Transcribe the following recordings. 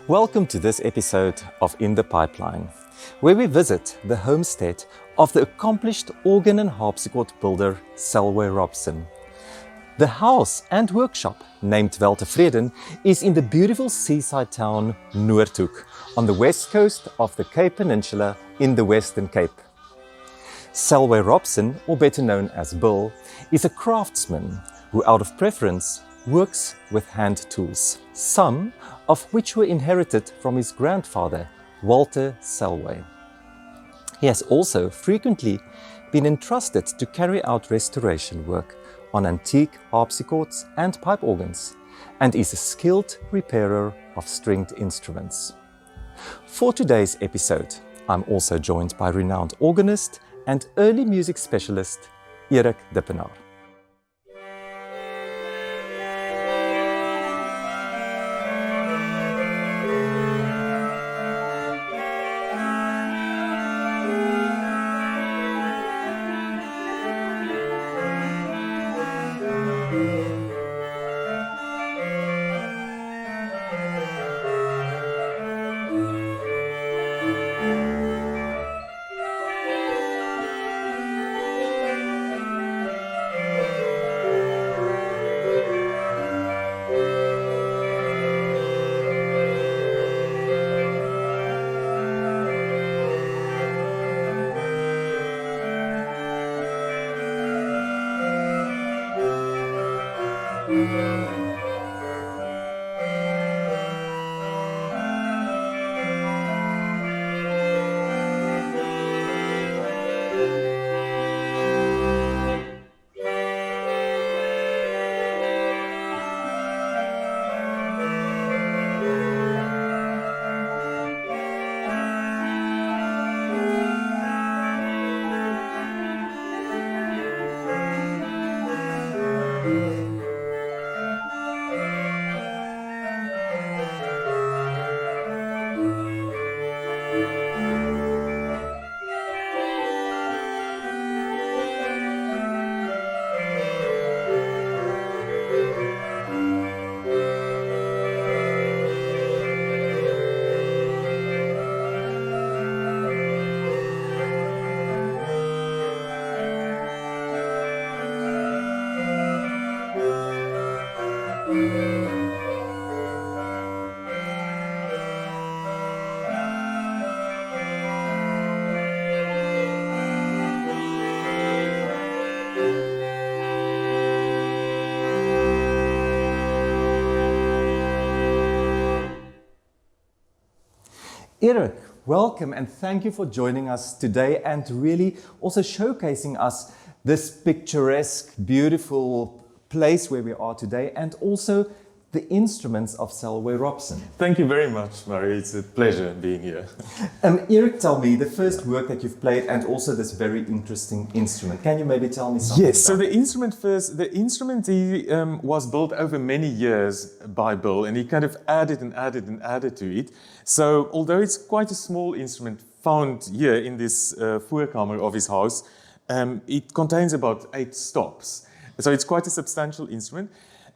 Welcome to this episode of In the Pyplyn, where we visit the homestead of the accomplished organ and harpsichord builder Selway Robson. The house and workshop, named Weltevreden, is in the beautiful seaside town Noordhoek, on the west coast of the Cape Peninsula in the Western Cape. Selway Robson, or better known as Bill, is a craftsman who, out of preference, works with hand tools, some of which were inherited from his grandfather, Walter Selway. He has also frequently been entrusted to carry out restoration work on antique harpsichords and pipe organs, and is a skilled repairer of stringed instruments. For today's episode, I'm also joined by renowned organist and early music specialist Erik Dippenaar. Erik, welcome and thank you for joining us today and really also showcasing us this picturesque, beautiful place where we are today and also the instruments of Selway Robson. Thank you very much, Murray. It's a pleasure being here. Erik, tell me the first work that you've played and also this very interesting instrument. Can you maybe tell me something? Yes, so the instrument was built over many years by Bill, and he kind of added and added and added to it. So although it's quite a small instrument found here in this voorkamer of his house, it contains about 8 stops. So it's quite a substantial instrument.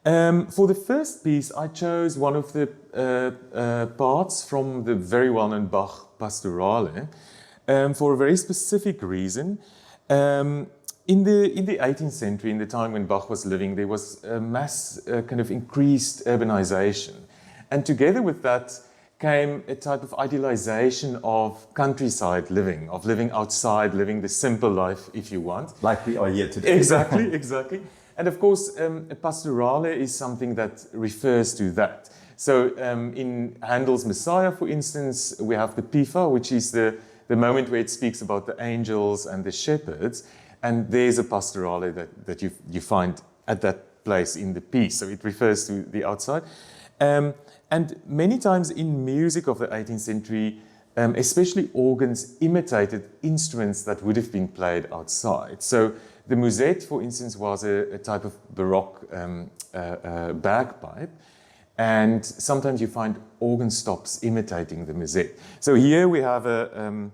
For the first piece, I chose one of the parts from the very well-known Bach Pastorale for a very specific reason. In the 18th century, in the time when Bach was living, there was a mass kind of increased urbanization. And together with that came a type of idealization of countryside living, of living outside, living the simple life, if you want. Like we are here today. Exactly. And of course, a pastorale is something that refers to that. So in Handel's Messiah, for instance, we have the Pifa, which is the moment where it speaks about the angels and the shepherds. And there's a pastorale that you find at that place in the piece. So it refers to the outside. And many times in music of the 18th century, especially organs imitated instruments that would have been played outside. So the musette, for instance, was a type of Baroque bagpipe, and sometimes you find organ stops imitating the musette. So here we have a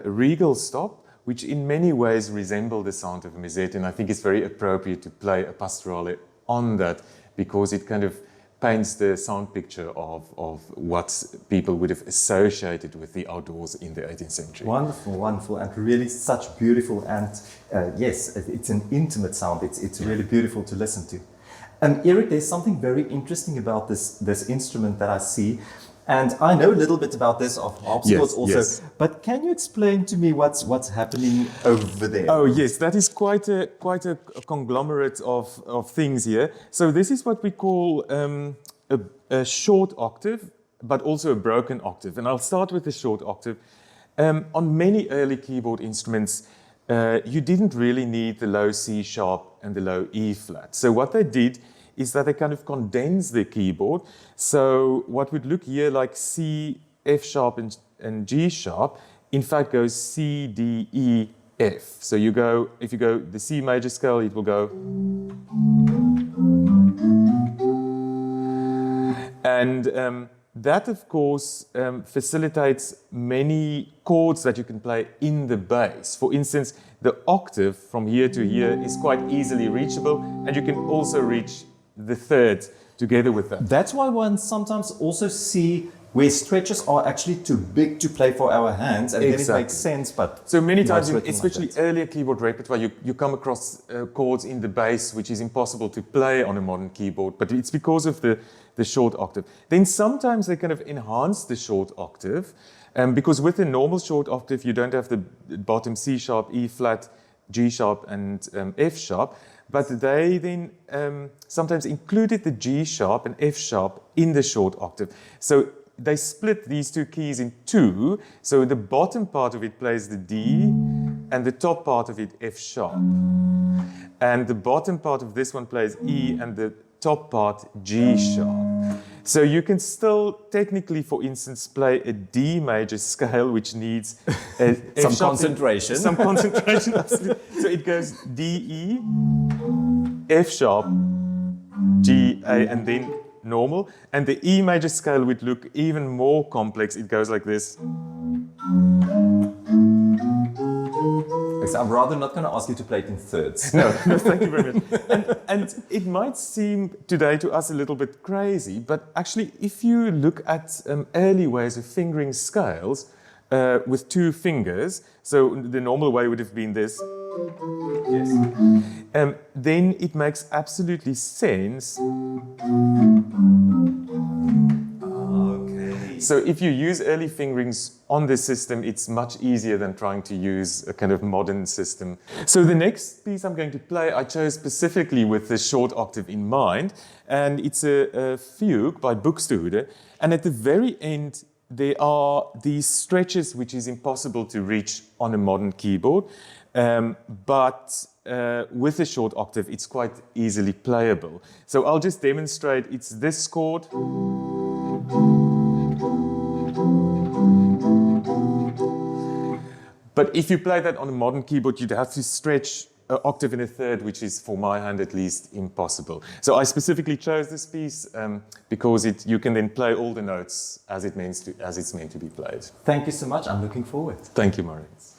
regal stop, which in many ways resemble the sound of a musette, and I think it's very appropriate to play a pastorale on that because it kind of paints the sound picture of what people would have associated with the outdoors in the 18th century. Wonderful, wonderful, and really such beautiful, and yes, it's an intimate sound. It's really beautiful to listen to. Erik, there's something very interesting about this instrument that I see, and I know a little bit about this of harpsichords also. Yes. But can you explain to me what's happening over there? Oh yes, that is quite a conglomerate of things here. So this is what we call a short octave, but also a broken octave. And I'll start with the short octave. On many early keyboard instruments, you didn't really need the low C sharp and the low E flat. So what they did is that they kind of condensed the keyboard. So what would look here like C, F sharp and G sharp, in fact goes C, D, E, F. So if you go the C major scale, it will go. And that, of course, facilitates many chords that you can play in the bass. For instance, the octave from here to here is quite easily reachable, and you can also reach the third together with that. That's why one sometimes also see where stretches are actually too big to play for our hands, and then it makes sense. But so many times, especially earlier keyboard repertoire, you come across chords in the bass which is impossible to play on a modern keyboard, but it's because of the short octave. Then sometimes they kind of enhance the short octave, because with the normal short octave you don't have the bottom C sharp, E flat, G sharp and F sharp, but they then sometimes included the G sharp and F sharp in the short octave. So they split these two keys in two, so the bottom part of it plays the D and the top part of it F sharp. And the bottom part of this one plays E and the top part G sharp. So you can still technically, for instance, play a D major scale, which needs some concentration. Some concentration, absolutely. So it goes D, E, F sharp, G, A, and then normal. And the E major scale would look even more complex. It goes like this. So I'm rather not going to ask you to play it in thirds. No, thank you very much. And it might seem today to us a little bit crazy, but actually if you look at early ways of fingering scales with two fingers, so the normal way would have been this, yes. Then it makes absolutely sense. So if you use early fingerings on the system, it's much easier than trying to use a kind of modern system. So the next piece I'm going to play, I chose specifically with the short octave in mind, and it's a fugue by Buxtehude. And at the very end, there are these stretches which is impossible to reach on a modern keyboard, but with a short octave, it's quite easily playable. So I'll just demonstrate. It's this chord. But if you play that on a modern keyboard, you'd have to stretch an octave and a third, which is, for my hand at least, impossible. So I specifically chose this piece because you can then play all the notes as it's meant to be played. Thank you so much. I'm looking forward. Thank you, Maurits.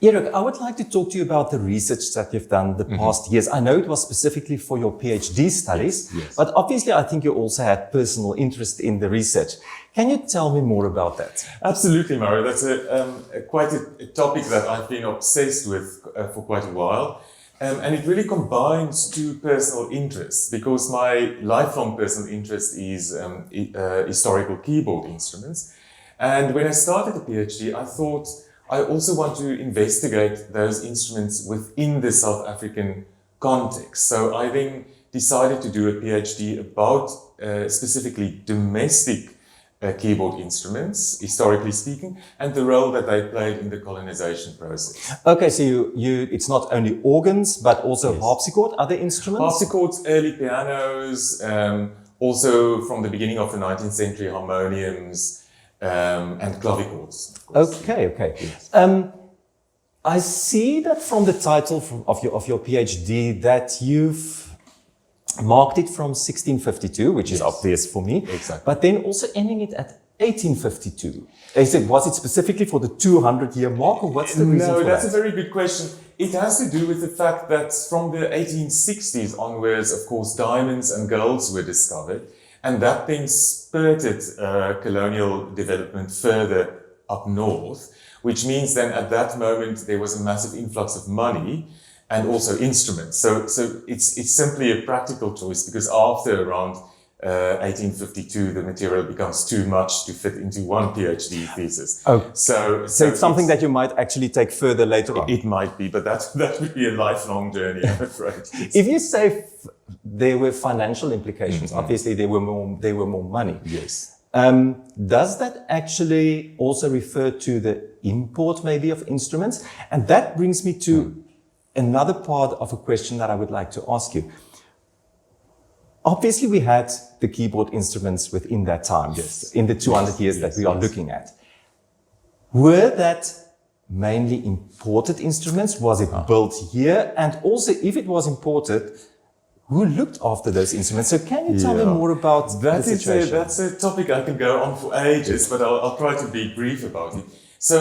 Erik, I would like to talk to you about the research that you've done the past years. I know it was specifically for your PhD studies, Yes. but obviously I think you also had personal interest in the research. Can you tell me more about that? Absolutely, Mario. That's quite a topic that I've been obsessed with for quite a while. And it really combines two personal interests, because my lifelong personal interest is historical keyboard instruments. And when I started the PhD, I thought I also want to investigate those instruments within the South African context. So I then decided to do a PhD about specifically domestic keyboard instruments, historically speaking, and the role that they played in the colonization process. Okay, so it's not only organs, but also Yes. harpsichord, other instruments? Harpsichords, early pianos, also from the beginning of the 19th century, harmoniums, and clavichords. Okay. Yes. I see that from the title of your PhD that you've marked it from 1652, which is Yes. obvious for me. Exactly. But then also ending it at 1852. Was it specifically for the 200-year mark, or what's the reason No, for that's that? a very good question. It has to do with the fact that from the 1860s onwards, of course, diamonds and golds were discovered, and that then spurred colonial development further up north, which means then at that moment there was a massive influx of money and also instruments. So it's simply a practical choice, because after around 1852, the material becomes too much to fit into one PhD thesis. Oh. So So it's something that you might actually take further later on. it might be, but that would be a lifelong journey, I'm afraid. If you say there were financial implications, obviously there were more money. Yes. Does that actually also refer to the import maybe of instruments? And that brings me to another part of a question that I would like to ask you. Obviously, we had the keyboard instruments within that time, Yes. in the 200 years Yes, that we are yes. looking at. Were that mainly imported instruments? Was it built here? And also, if it was imported, who looked after those instruments? So can you tell me more about the situation? That's a topic I can go on for ages, but I'll try to be brief about it. So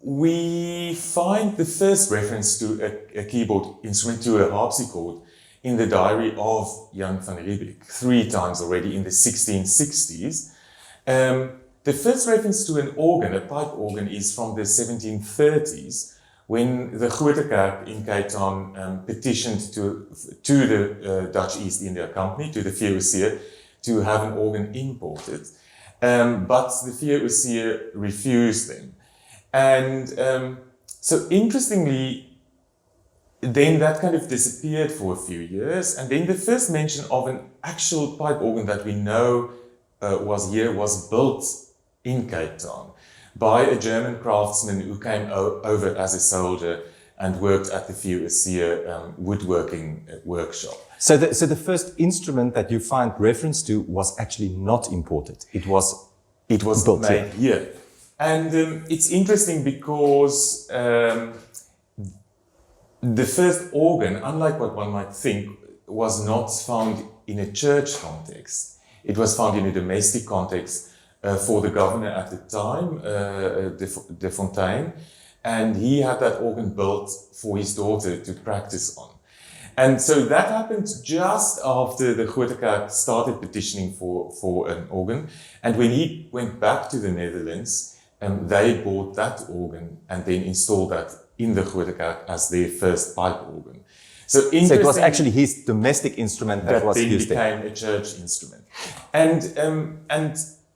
we find the first reference to a keyboard instrument, to a harpsichord, in the diary of Jan van Riebeeck 3 times already in the 1660s. The first reference to an organ, a pipe organ, is from the 1730s, when the Grote Kerk in Cape Town petitioned to the Dutch East India Company, to the VOC, to have an organ imported. But the VOC refused them. And so interestingly, then that kind of disappeared for a few years. And then the first mention of an actual pipe organ that we know was built in Cape Town by a German craftsman who came over as a soldier and worked at the VOC woodworking workshop. So the first instrument that you find reference to was actually not imported. It was built made here. And it's interesting because the first organ, unlike what one might think, was not found in a church context. It was found in a domestic context for the governor at the time, de Fontaine, and he had that organ built for his daughter to practice on. And so that happened just after the Grote Kerk started petitioning for an organ. And when he went back to the Netherlands, they bought that organ and then installed that in the Grote Kerk as their first pipe organ. So it was actually his domestic instrument that was used there. That became a church instrument. And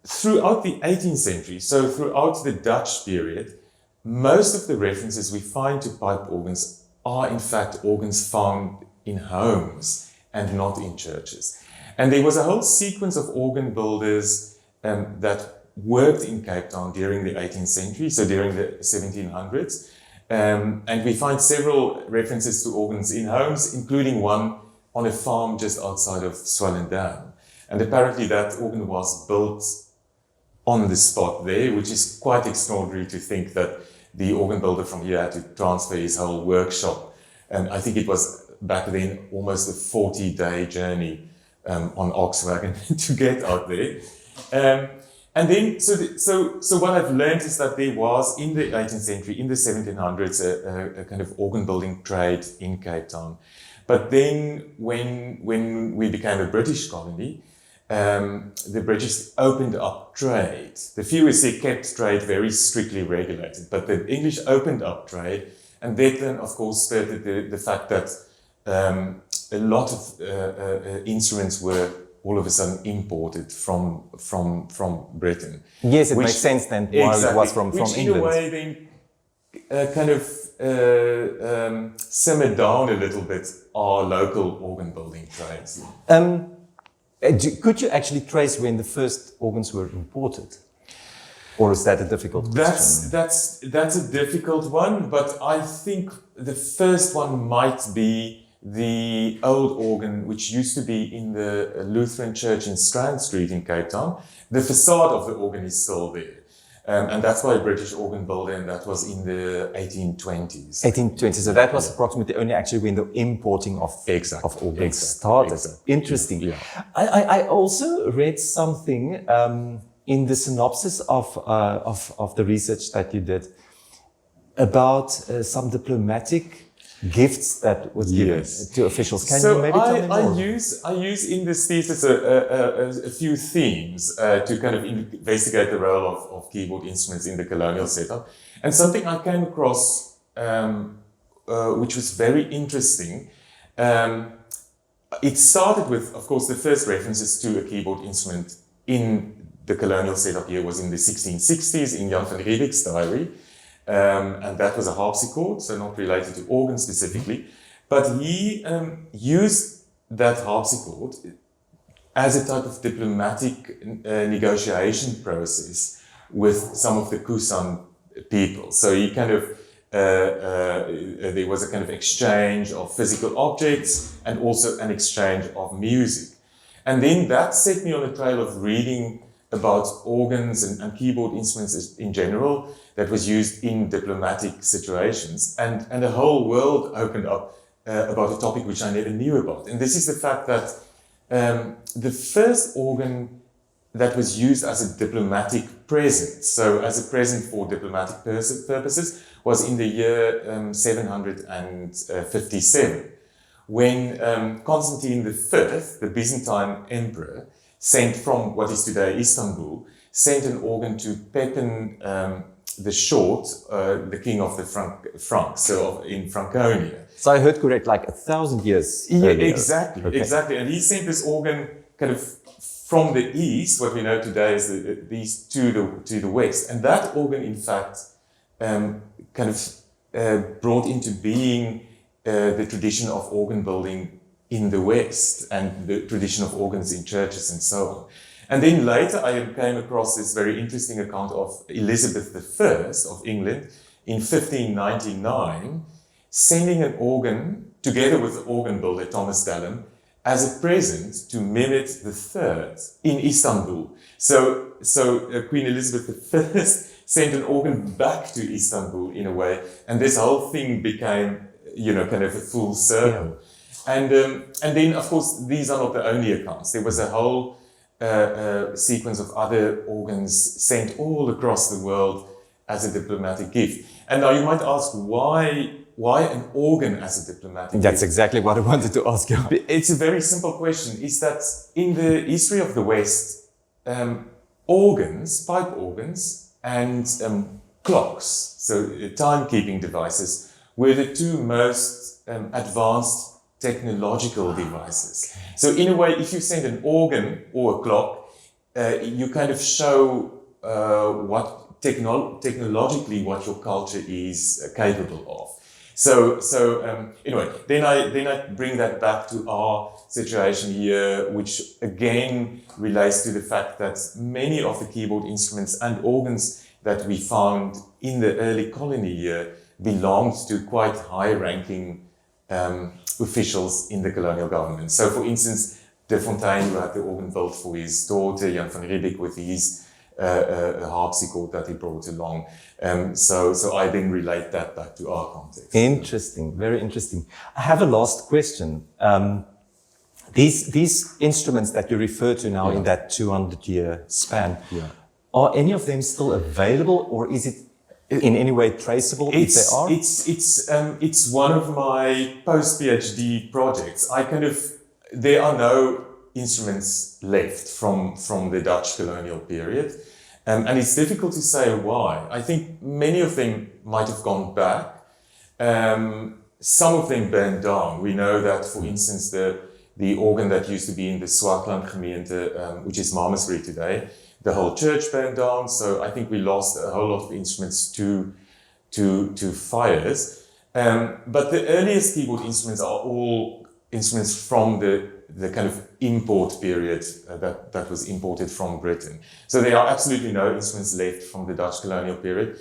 throughout the 18th century, so throughout the Dutch period, most of the references we find to pipe organs are in fact organs found in homes and not in churches. And there was a whole sequence of organ builders that worked in Cape Town during the 18th century, so during the 1700s. And we find several references to organs in homes, including one on a farm just outside of Swellendam. And apparently that organ was built on the spot there, which is quite extraordinary to think that the organ builder from here had to transfer his whole workshop. And I think it was back then almost a 40-day journey on ox wagon to get out there. And then, so what I've learned is that there was in the 18th century, in the 1700s, a kind of organ building trade in Cape Town. But then, when we became a British colony, the British opened up trade. The FUSC kept trade very strictly regulated, but the English opened up trade, and that then, of course, spurred the fact that a lot of instruments were all of a sudden imported from Britain. Yes, it makes sense then why exactly. it was from Which England. in a way then kind of simmered down a little bit our local organ building trades. Could you actually trace when the first organs were imported? Or is that a difficult question? That's a difficult one, but I think the first one might be the old organ, which used to be in the Lutheran church in Strand Street in Cape Town. The facade of the organ is still there. And that's by a British organ builder, and that was in the 1820s. 1820, so that was approximately only actually when the importing of organs started. Interesting. Yeah. I also read something in the synopsis of the research that you did about some diplomatic gifts that was given to officials. Can you maybe tell me more? I use in this thesis a few themes to kind of investigate the role of keyboard instruments in the colonial setup. And something I came across which was very interesting. It started with, of course, the first references to a keyboard instrument in the colonial setup here was in the 1660s in Jan van Riebeck's diary. And that was a harpsichord, so not related to organs specifically. But he used that harpsichord as a type of diplomatic negotiation process with some of the Kusan people. So he kind of, there was a kind of exchange of physical objects and also an exchange of music. And then that set me on a trail of reading about organs and keyboard instruments in general that was used in diplomatic situations. And a whole world opened up about a topic which I never knew about. And this is the fact that the first organ that was used as a diplomatic present, so as a present for diplomatic purposes, was in the year 757, when Constantine V, the Byzantine emperor, sent from what is today Istanbul, sent an organ to Pepin the Short, the king of the Franks, so in Franconia. So I heard correct, like 1,000 years Yeah, earlier. exactly. And he sent this organ kind of from the east, what we know today as the east, to the west. And that organ, in fact, kind of brought into being the tradition of organ building in the West and the tradition of organs in churches and so on. And then later I came across this very interesting account of Elizabeth I of England in 1599 sending an organ together with the organ builder Thomas Dallam as a present to Mehmet III in Istanbul. So Queen Elizabeth I sent an organ back to Istanbul in a way, and this whole thing became, kind of a full circle. Yeah. And then, of course, these are not the only accounts. There was a whole sequence of other organs sent all across the world as a diplomatic gift. And now you might ask, why an organ as a diplomatic gift? That's exactly what I wanted to ask you. It's a very simple question. Is that in the history of the West, organs, pipe organs, and clocks, so timekeeping devices, were the two most advanced technological devices. So in a way, if you send an organ or a clock, you kind of show what technologically what your culture is capable of. So anyway, then I bring that back to our situation here, which again relates to the fact that many of the keyboard instruments and organs that we found in the early colony here belonged to quite high-ranking officials in the colonial government. So, for instance, De Fontaine, who had the organ built for his daughter, Jan van Riebeck, with his harpsichord that he brought along. So I then relate that back to our context. Interesting, very interesting. I have a last question. These instruments that you refer to now in that 200-year span, Are any of them still available, or is it in any way traceable if they are? It's one of my post-PhD projects. There are no instruments left from the Dutch colonial period. And it's difficult to say why. I think many of them might have gone back. Some of them burned down. We know that, for instance, the organ that used to be in the Swartland gemeente, which is Malmesbury today, the whole church burned down. So I think we lost a whole lot of instruments to fires. But the earliest keyboard instruments are all instruments from the kind of import period that was imported from Britain. So there are absolutely no instruments left from the Dutch colonial period.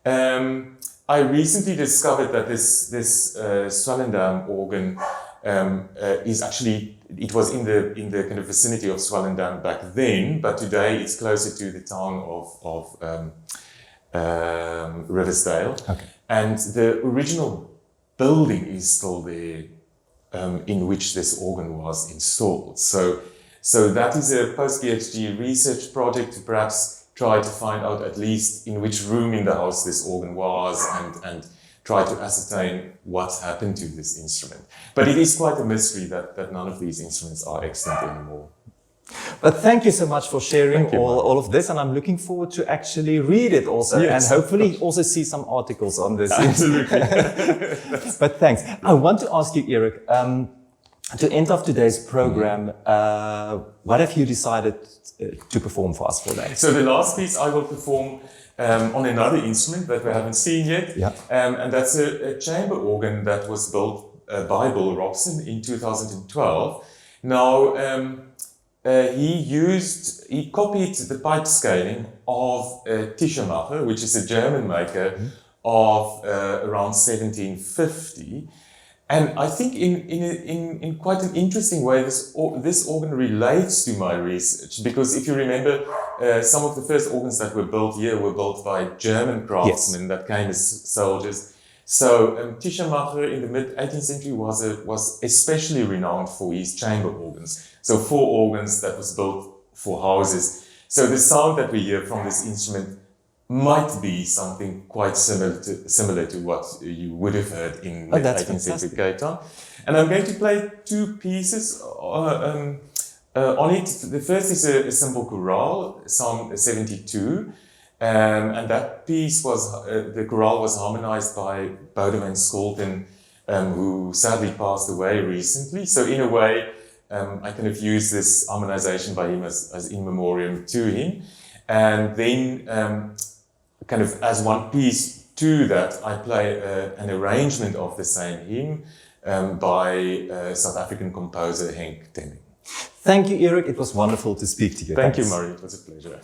I recently discovered that this Swellendam organ is actually, it was in the kind of vicinity of Swellendam back then, but today it's closer to the town of Riversdale. Okay. And the original building is still there, in which this organ was installed. So that is a post-PhD research project to perhaps try to find out at least in which room in the house this organ was, and try to ascertain what happened to this instrument. But it is quite a mystery that none of these instruments are extant anymore. But thank you so much for sharing all of this, and I'm looking forward to actually read it also, yes, and hopefully also see some articles on this. Absolutely. But thanks. I want to ask you, Erik, to end off today's program, what have you decided to perform for us today? So the last piece I will perform on another instrument that we haven't seen yet, and that's a chamber organ that was built by Robson in 2012. Now, he copied the pipe scaling of Tischemacher, which is a German maker of around 1750. And I think in quite an interesting way, this organ relates to my research, because if you remember, some of the first organs that were built here were built by German craftsmen that came as soldiers. So Tischemacher in the mid-18th century was especially renowned for his chamber organs. So 4 organs that was built for houses. So the sound that we hear from this instrument might be something quite similar to what you would have heard in the 18th century Cape Town. And I'm going to play 2 pieces on it. The first is a simple chorale, Psalm 72. And that piece the chorale was harmonized by Boudewijn Scholten, who sadly passed away recently. So in a way, I kind of use this harmonization by him as in memoriam to him. And then kind of as one piece to that, I play an arrangement of the same hymn by South African composer Henk Temming. Thank you, Erik. It was wonderful to speak to you. Thank you, Murray. It was a pleasure.